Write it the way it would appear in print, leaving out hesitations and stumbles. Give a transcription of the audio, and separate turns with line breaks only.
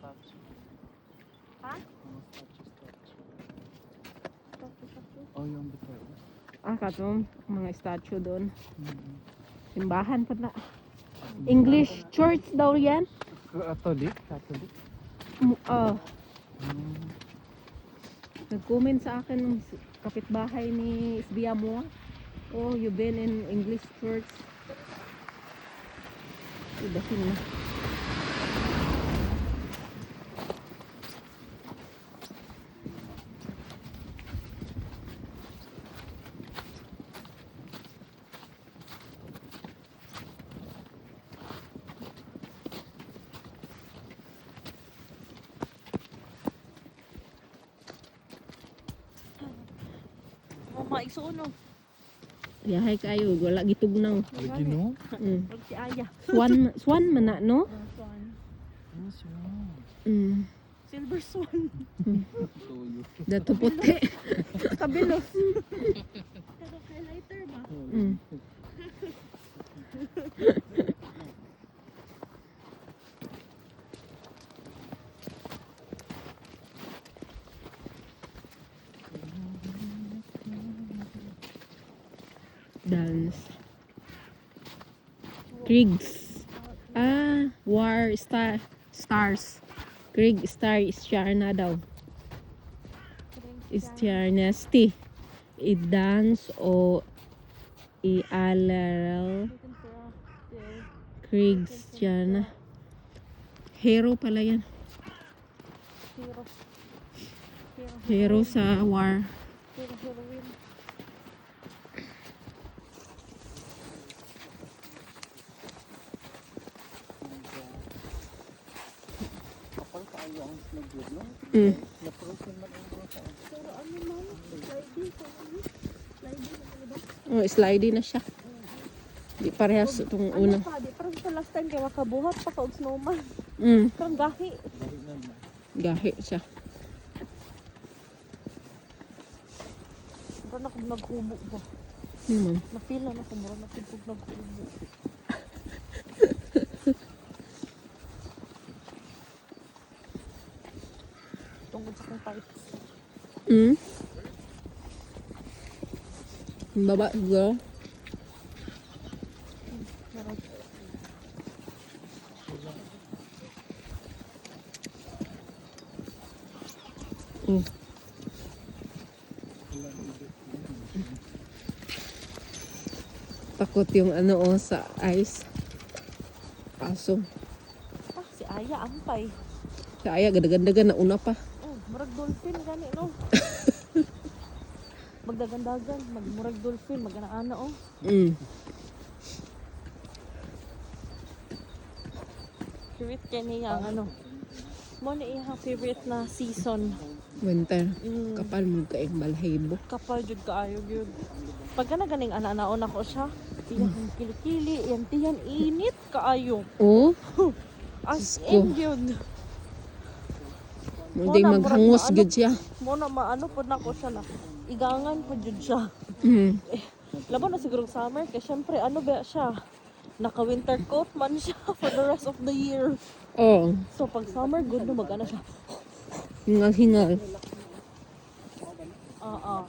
statue.
Ha?
Mga statue. Oh, yung bitaw.
Katong mga statue doon.
Mm-hmm.
Simbahan pa na. English church daw yan.
Catholic? Mm.
Nag-comment sa akin ng kapitbahay ni Isbiya mo. Oh, you been in English church. Ibahin na.
Mama, isuno.
Yahay kayo, wala gitugnaw.
Lagi no?
Huwag si Aya.
Swan man na, no?
Swan.
Oh, swan.
Silver swan.
Toyo.
Dato puti.
Kabilos. Kada highlighter ba?
Dance. Kriegs. War Stars. Krieg Star Star na daw. Stjarnesti. I-dance o i-alaral. Krieg Stjarna. Hero pala yan. Hero sa war.
Heroine.
Kapal kayo ang snagod, no? Na-frozen man ang mga tao.
Pero ano man, sliding.
Oh, slidey na siya. Di parehas itong una.
Ano pa, di parang sa last time kaya makabuhat pa ka og snowman. Parang gahi.
Dahil na na.
Gahi siya.
Parang ako naghubo ba?
Naman.
Napila na ko, marang nakipog naghubo. Tungkol sa kong pipes.
Baba siguro. Takot yung sa ice. Aso.
Si Aya, ampay.
Sa aya, ganda-ganda na una pa.
Murag dolphin gani, no? Magdagandagan, magmurag dolphin, magana-ana, oh. Favorite kaya niya ang ano. Mo na iya favorite na season.
Winter. Kapal mo kaing balhibo.
Kapal jud kaayo gyud. Pag ganing ana-anaon ako siya, iyang kilikili, iyang tiyan init kaayo.
Oh,
As
Diyos ko.
in yun.
hindi maghangos gud siya.
Mo na maano po na ko siya na. Igangan po jud siya. Laban na siguro summer kaya syempre ano ba siya? Naka-winter coat man siya for the rest of the year.
Oh,
So pag summer good na mag-ana siya.
hingal-hingal.